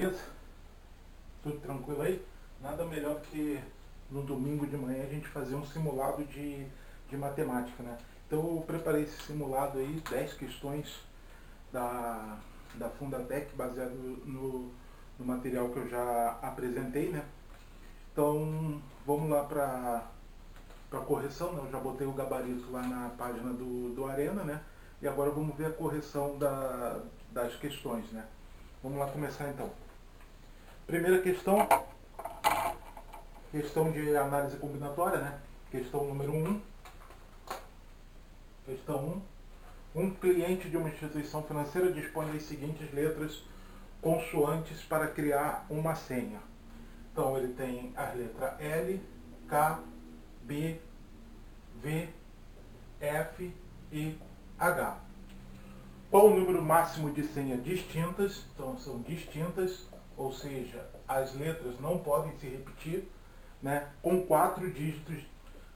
Beleza? Tudo tranquilo aí? Nada melhor que no domingo de manhã a gente fazer um simulado de matemática, né? Então eu preparei esse simulado aí, 10 questões da Fundatec, baseado no material que eu já apresentei, né? Então vamos lá para correção, né? Eu já botei o gabarito lá na página do Arena, né? E agora vamos ver a correção das questões, né? Vamos lá começar então. Primeira questão, questão de análise combinatória, né? Questão número 1. Questão 1. Um cliente de uma instituição financeira dispõe das seguintes letras consoantes para criar uma senha. Então ele tem as letras L, K, B, V, F e H. Qual o número máximo de senhas distintas? Então são distintas, ou seja, as letras não podem se repetir, né, com 4 dígitos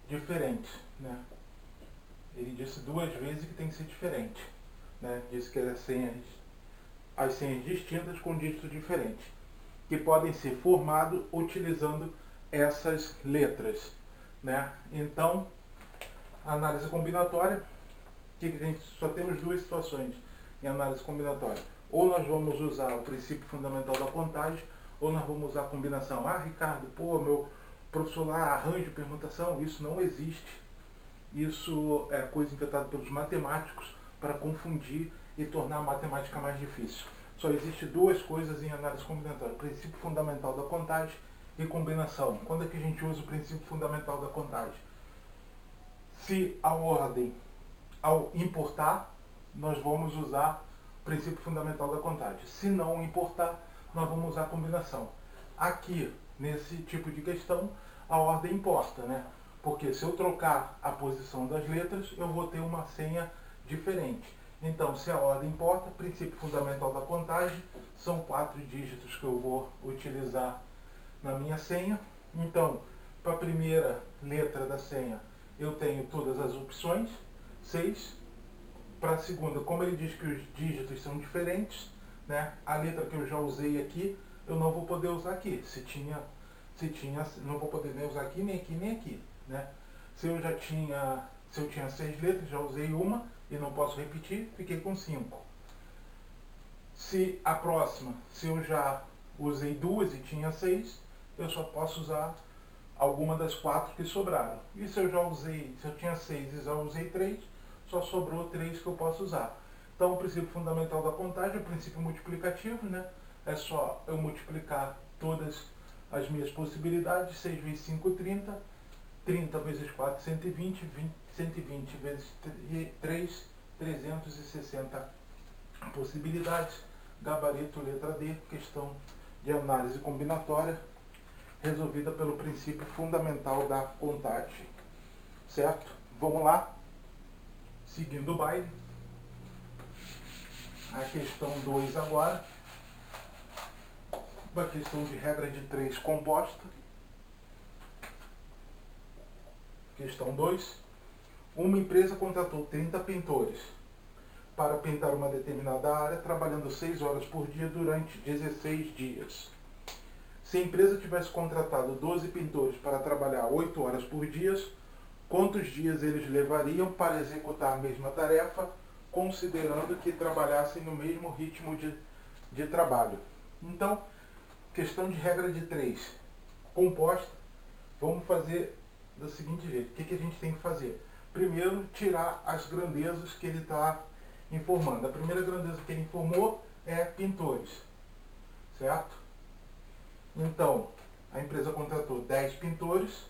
diferentes, né? Ele disse 2 vezes que tem que ser diferente, né? Disse que as senhas distintas com dígitos diferentes, que podem ser formados utilizando essas letras, né? Então, análise combinatória, que a gente só temos 2 situações em análise combinatória. Ou nós vamos usar o princípio fundamental da contagem, ou nós vamos usar a combinação. Ah, Ricardo, pô, meu professor lá arranja permutação. Isso não existe. Isso é coisa inventada pelos matemáticos para confundir e tornar a matemática mais difícil. Só existe 2 coisas em análise combinatória: princípio fundamental da contagem e combinação. Quando é que a gente usa o princípio fundamental da contagem? Se a ordem, ao importar, nós vamos usar o princípio fundamental da contagem. Se não importar, nós vamos usar a combinação. Aqui, nesse tipo de questão, a ordem importa, né? Porque se eu trocar a posição das letras, eu vou ter uma senha diferente. Então, se a ordem importa, princípio fundamental da contagem, são 4 dígitos que eu vou utilizar na minha senha. Então, para a primeira letra da senha, eu tenho todas as opções, 6. Para a segunda, como ele diz que os dígitos são diferentes, né, a letra que eu já usei aqui, eu não vou poder usar aqui. Se tinha, não vou poder nem usar aqui, nem aqui, nem aqui, né? Se eu tinha 6 letras, já usei uma e não posso repetir, fiquei com 5. Se a próxima, se eu já usei 2 e tinha 6, eu só posso usar alguma das 4 que sobraram. E se eu tinha 6 e já usei 3, só sobrou 3 que eu posso usar. Então o princípio fundamental da contagem é o princípio multiplicativo, né? É só eu multiplicar todas as minhas possibilidades. 6 vezes 5, 30. 30 vezes 4, 120. 120 vezes 3, 360 possibilidades. Gabarito, letra D, questão de análise combinatória, resolvida pelo princípio fundamental da contagem. Certo? Vamos lá. Seguindo o baile. A questão 2 agora. Uma questão de regra de 3 composta. Questão 2. Uma empresa contratou 30 pintores para pintar uma determinada área, trabalhando 6 horas por dia durante 16 dias. Se a empresa tivesse contratado 12 pintores para trabalhar 8 horas por dia, quantos dias eles levariam para executar a mesma tarefa, considerando que trabalhassem no mesmo ritmo de trabalho? Então, questão de regra de 3 composta, vamos fazer do seguinte jeito. O que a gente tem que fazer? Primeiro, tirar as grandezas que ele está informando. A primeira grandeza que ele informou é pintores, certo? Então, a empresa contratou 10 pintores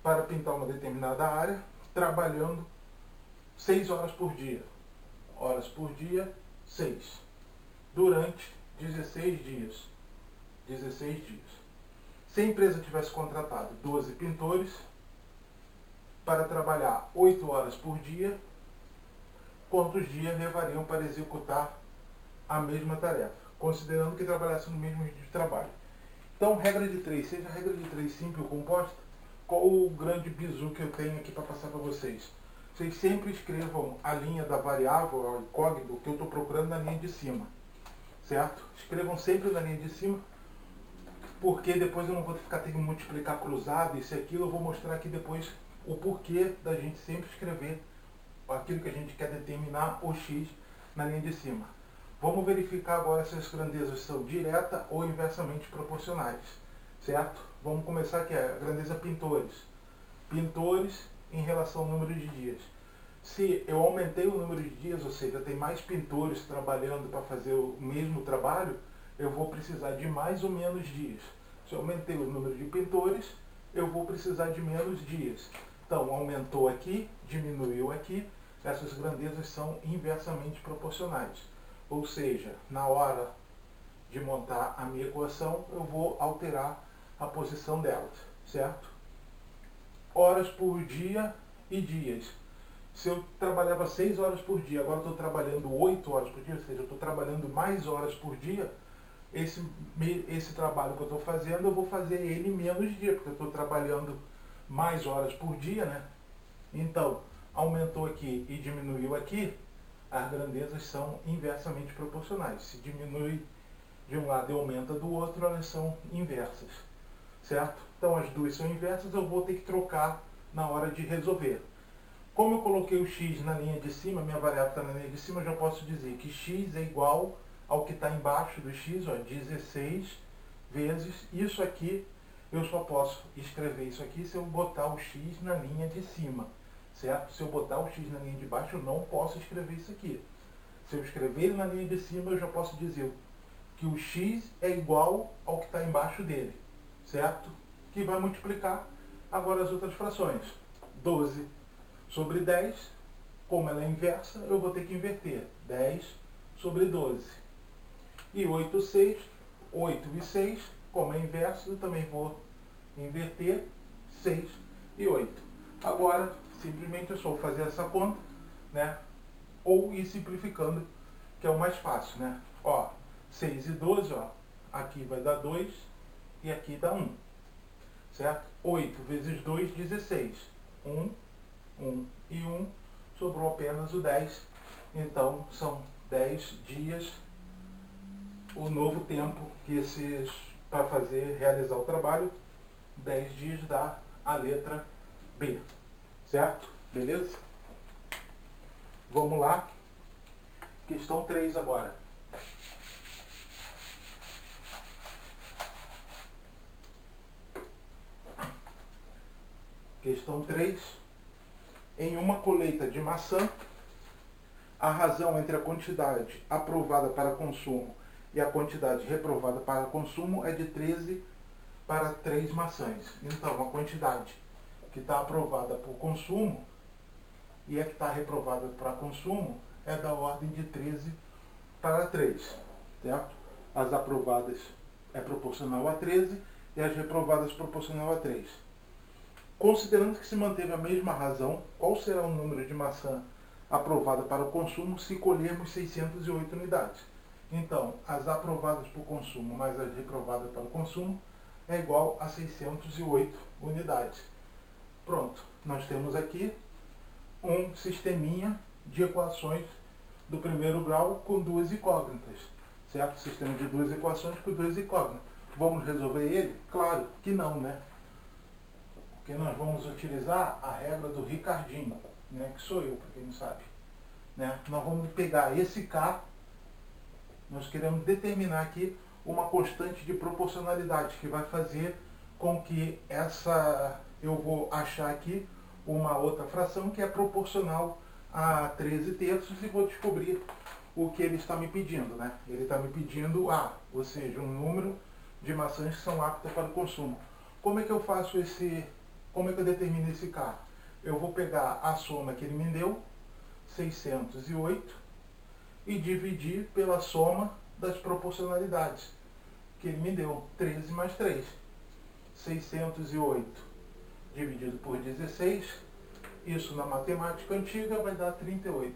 para pintar uma determinada área, trabalhando 6 horas por dia. Horas por dia, 6. Durante 16 dias. 16 dias. Se a empresa tivesse contratado 12 pintores para trabalhar 8 horas por dia, quantos dias levariam para executar a mesma tarefa, considerando que trabalhassem no mesmo ritmo de trabalho? Então, regra de 3, seja a regra de 3 simples ou composta, qual o grande bizu que eu tenho aqui para passar para vocês? Vocês sempre escrevam a linha da variável, a incógnita, que eu estou procurando na linha de cima, certo? Escrevam sempre na linha de cima, porque depois eu não vou ficar tendo que multiplicar cruzado, isso e aquilo. Eu vou mostrar aqui depois o porquê da gente sempre escrever aquilo que a gente quer determinar, o x, na linha de cima. Vamos verificar agora se as grandezas são direta ou inversamente proporcionais, certo? Vamos começar aqui, a grandeza pintores. Pintores em relação ao número de dias. Se eu aumentei o número de dias, ou seja, tem mais pintores trabalhando para fazer o mesmo trabalho, eu vou precisar de mais ou menos dias. Se eu aumentei o número de pintores, eu vou precisar de menos dias. Então, aumentou aqui, diminuiu aqui, essas grandezas são inversamente proporcionais. Ou seja, na hora de montar a minha equação, eu vou alterar a posição delas, certo? Horas por dia e dias. Se eu trabalhava 6 horas por dia, agora estou trabalhando 8 horas por dia, ou seja, eu estou trabalhando mais horas por dia, esse trabalho que eu estou fazendo, eu vou fazer ele menos dia, porque eu estou trabalhando mais horas por dia, né? Então, aumentou aqui e diminuiu aqui, as grandezas são inversamente proporcionais. Se diminui de um lado e aumenta do outro, elas são inversas, certo? Então, as duas são inversas, eu vou ter que trocar na hora de resolver. Como eu coloquei o x na linha de cima, minha variável está na linha de cima, eu já posso dizer que x é igual ao que está embaixo do x, ó, 16 vezes isso aqui. Eu só posso escrever isso aqui se eu botar o x na linha de cima, certo? Se eu botar o x na linha de baixo, eu não posso escrever isso aqui. Se eu escrever na linha de cima, eu já posso dizer que o x é igual ao que está embaixo dele, certo? Que vai multiplicar agora as outras frações. 12 sobre 10, como ela é inversa, eu vou ter que inverter. 10 sobre 12. E 8 e 6, como é inverso, eu também vou inverter 6 e 8. Agora, simplesmente eu só vou fazer essa conta, né? Ou ir simplificando, que é o mais fácil, né? Ó, 6 e 12, ó, aqui vai dar 2 e aqui dá 1, certo? 8 vezes 2, 16. 1 e 1, sobrou apenas o 10. Então, são 10 dias, o novo tempo que para realizar o trabalho, 10 dias dá a letra B, certo? Beleza? Vamos lá. Questão 3 agora. Questão 3. Em uma colheita de maçã, a razão entre a quantidade aprovada para consumo e a quantidade reprovada para consumo é de 13 para 3 maçãs. Então, a quantidade que está aprovada por consumo e a que está reprovada para consumo é da ordem de 13 para 3, certo? As aprovadas é proporcional a 13 e as reprovadas proporcional a 3. Considerando que se manteve a mesma razão, qual será o número de maçã aprovada para o consumo se colhermos 608 unidades? Então, as aprovadas por consumo mais as reprovadas para o consumo é igual a 608 unidades. Pronto, nós temos aqui um sisteminha de equações do primeiro grau com duas incógnitas, certo? Sistema de duas equações com duas incógnitas. Vamos resolver ele? Claro que não, né? Porque nós vamos utilizar a regra do Ricardinho, né? Que sou eu, para quem não sabe. Né? Nós vamos pegar esse K, nós queremos determinar aqui uma constante de proporcionalidade, que vai fazer com que eu vou achar aqui uma outra fração que é proporcional a 13 terços e vou descobrir o que ele está me pedindo, né? Ele está me pedindo A, ou seja, um número de maçãs que são aptas para o consumo. Como é que eu faço como é que eu determino esse K? Eu vou pegar a soma que ele me deu, 608, e dividir pela soma das proporcionalidades que ele me deu, 13 mais 3. 608 dividido por 16, isso na matemática antiga vai dar 38,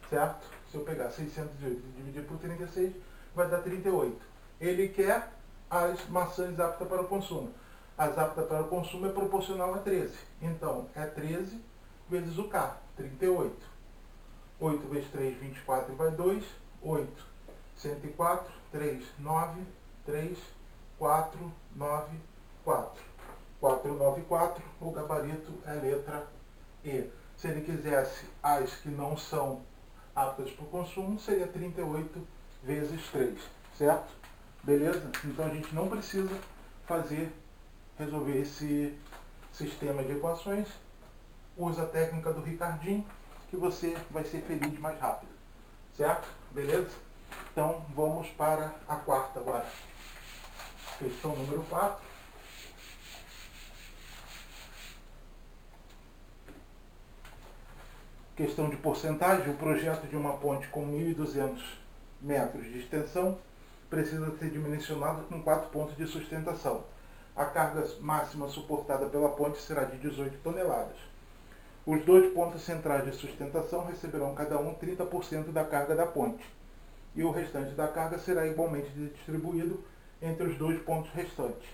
certo? Se eu pegar 608 e dividir por 36, vai dar 38. Ele quer as maçãs aptas para o consumo. As aptas para o consumo é proporcional a 13. Então, é 13 vezes o K, 38. 8 vezes 3, 24, vai 2. 8, 104. 494. 494, o gabarito é letra E. Se ele quisesse as que não são aptas para o consumo, seria 38 vezes 3, certo? Beleza? Então a gente não precisa resolver esse sistema de equações. Usa a técnica do Ricardinho, que você vai ser feliz mais rápido, certo? Beleza? Então vamos para a quarta agora. Questão número 4. Questão de porcentagem. O projeto de uma ponte com 1.200 metros de extensão precisa ser dimensionado com 4 pontos de sustentação. A carga máxima suportada pela ponte será de 18 toneladas. Os 2 pontos centrais de sustentação receberão cada um 30% da carga da ponte, e o restante da carga será igualmente distribuído entre os 2 pontos restantes.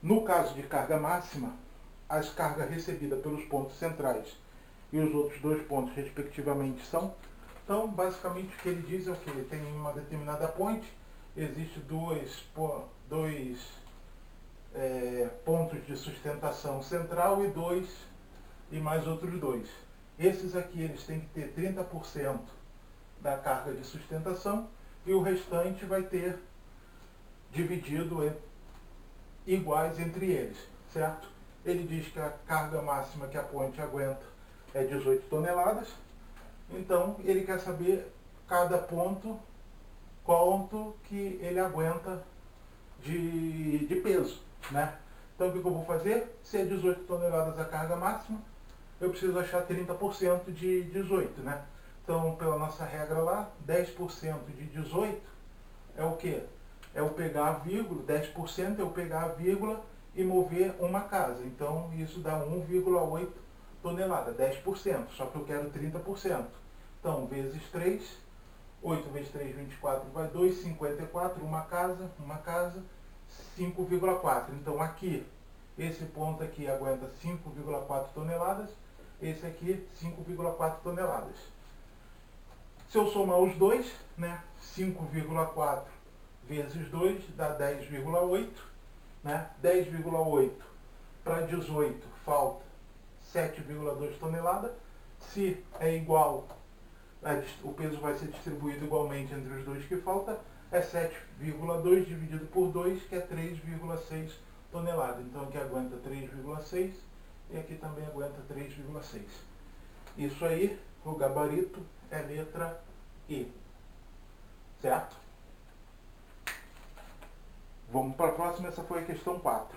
No caso de carga máxima, as cargas recebidas pelos pontos centrais e os outros 2 pontos, respectivamente, são... Então, basicamente, o que ele diz é o que? Ele tem uma determinada ponte, existe dois pontos de sustentação central e mais outros 2. Esses aqui eles têm que ter 30% da carga de sustentação e o restante vai ter dividido iguais entre eles, certo? Ele diz que a carga máxima que a ponte aguenta é 18 toneladas, então ele quer saber cada ponto quanto que ele aguenta de peso, né? Então o que eu vou fazer? Se é 18 toneladas a carga máxima, eu preciso achar 30% de 18, né? Então, pela nossa regra lá, 10% de 18 é o quê? É eu pegar a vírgula, 10% é eu pegar a vírgula e mover uma casa. Então, isso dá 1,8 tonelada, 10%, só que eu quero 30%. Então, vezes 3, 8 vezes 3, 24, vai 2, 54, uma casa, 5,4. Então, aqui, esse ponto aqui aguenta 5,4 toneladas, esse aqui 5,4 toneladas. Se eu somar os dois, né, 5,4 vezes 2 dá 10,8, né? 10,8 para 18 falta 7,2 toneladas. Se é igual, o peso vai ser distribuído igualmente entre os dois que falta, é 7,2 dividido por 2, que é 3,6 toneladas. Então aqui aguenta 3,6 e aqui também aguenta 3,6. Isso aí, o gabarito é letra E. Certo? Vamos para a próxima, essa foi a questão 4.